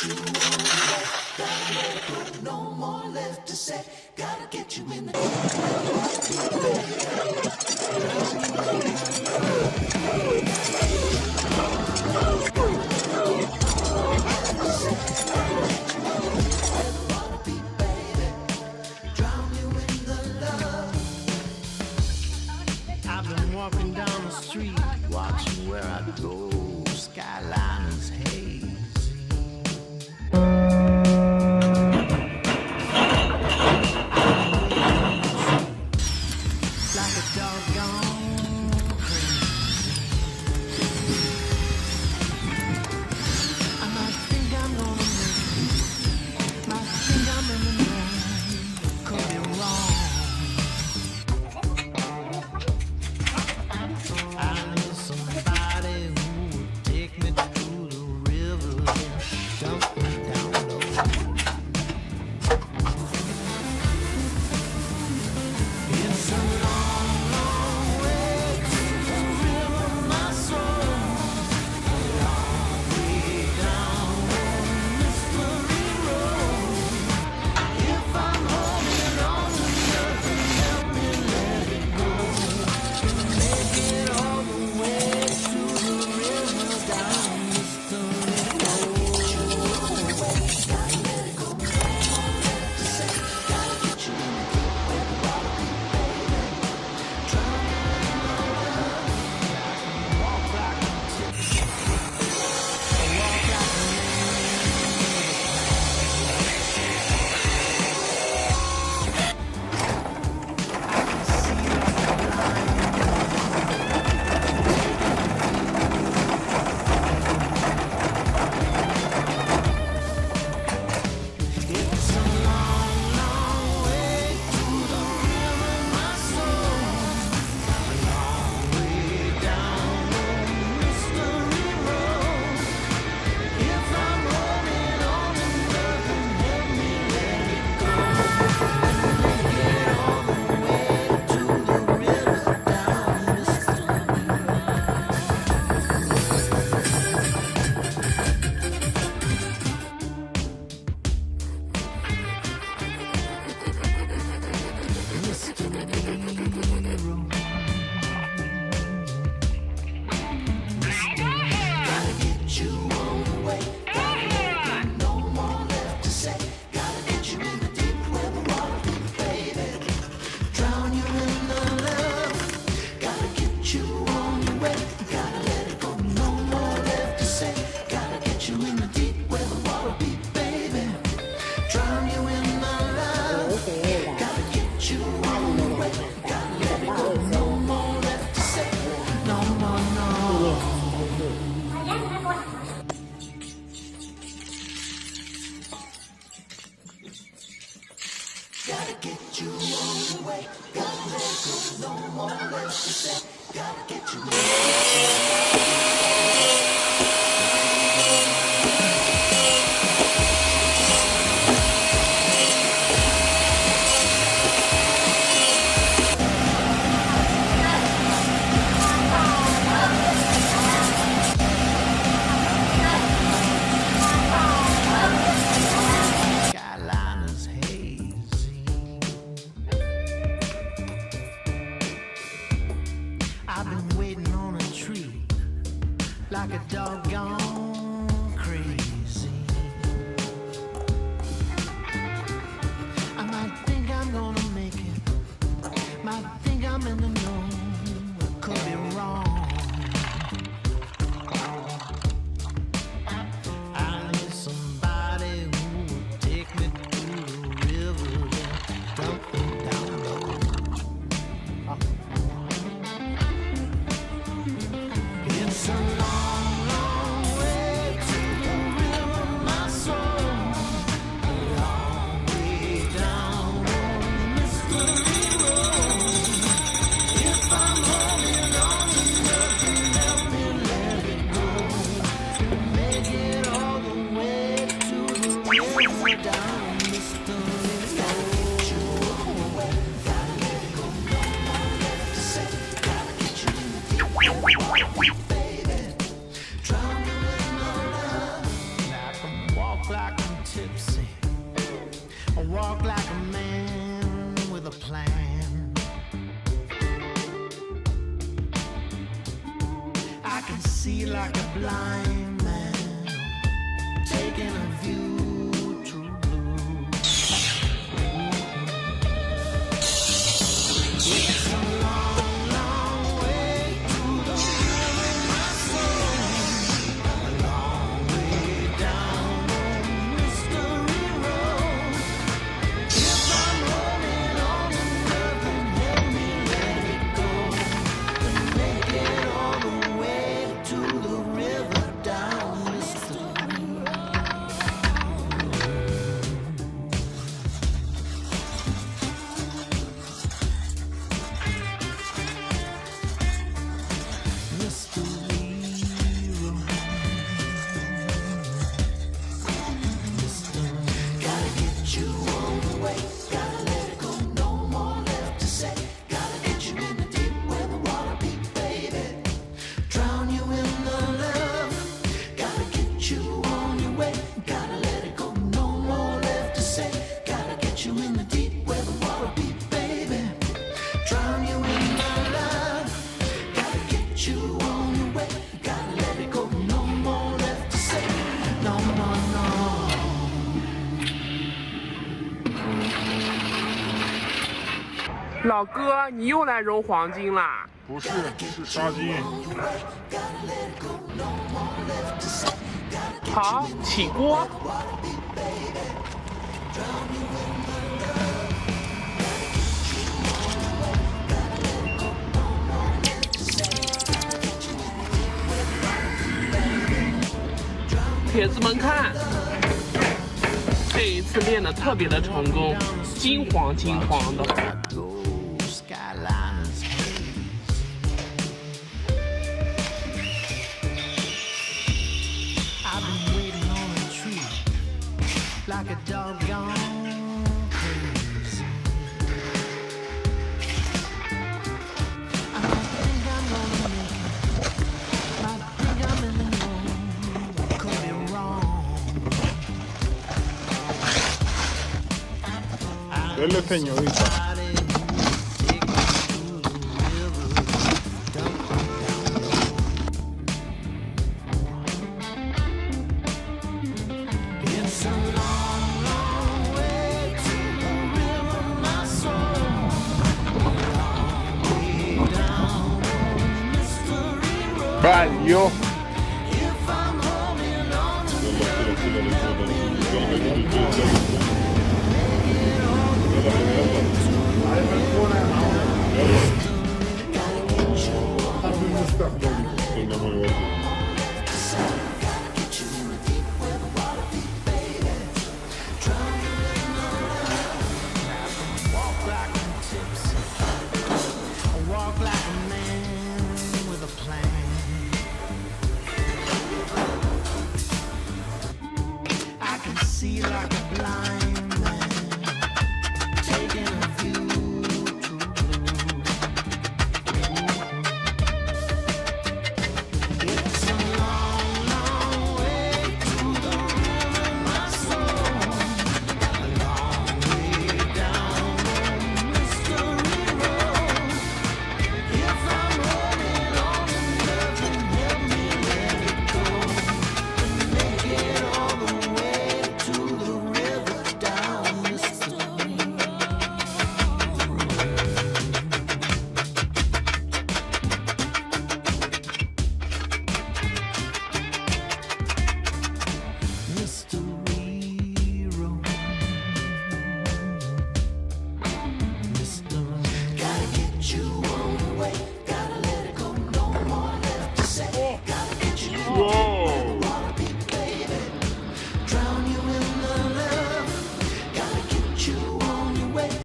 I've been walking down the street, watching where I go. Skyline is hazy. Like a doggone crazy. I might think I'm gonna make it. Might think I'm in the wrong. Could be wrong. I need somebody who would take me to the river, dump me down low. It's a long, long way to the river, my soul. A long way down the mystery road. If I'm holding on to nothing, help me let it go. Make it all the way to the river down mystery road. It's a long, long way to the river, my soul. A long way down the mystery road. If I'm holding on to nothing, help me let it go. Make it all the way to the river down mystery road. Gotta get you on the way. Gotta let go, no more left to say. Gotta get you in the deep where the water be, baby. Drown you in the love. Gotta get you on the way. Gotta let it go, no more left to say. Gotta get you in the deep where the water be, baby. Drown you in the love. Gotta get you on the way. Gotta let it go, no more left to say. No more, no. Gotta get you on the way. Gotta let it go, no more left to say. Gotta get you. Skyline is hazy. I've been waiting on a tree like a doggone crazy. I might think I'm gonna make it. Might think I'm in the know. Could be wrong. I need somebody who would take me to the river, dump me down low. It's a long, long way to the river, my soul. A long way down the mystery road. If I'm holding on to nothing, help me let it go. Make it all the way to the river down mystery road. Gotta let it go, no more left to say. Gotta get you in the deep water, baby. Drown you in the love. I can walk like I'm tipsy. I walk like a man with a plan. I can see like a blind man taking a view to blue. It's a long, long way to the river, my soul. A long way down on Mystery Road. If I'm holding on to nothing, help me let it go. And make it all the way to the river down Mystery Road. Gotta get you on the way. Gotta let it go. No more left to say. Gotta get you in the deep where the water be, baby. Drown you in the love. Gotta get you on your way. Gotta let it go. No more left to say. Gotta get you in the deep where the water be, baby. Drown you in the love. Gotta get you on your way. Gotta let it go. No more left to say. No, no, no. 老哥，你又来揉黄金啦？不是，是杀鸡。好，起锅。铁子们看，这一次练得特别的成功，金黄金黄的。 Skyline's haze. I've been waiting on a tree like a dog gone crazy. I don't think I'm gonna make it. I think I'm in the wrong. Could be wrong. 来了，太牛一把。 It's a long, long way to the river, my soul. A long way down on Mystery Road. Baglio. If I'm holding on to Andiamo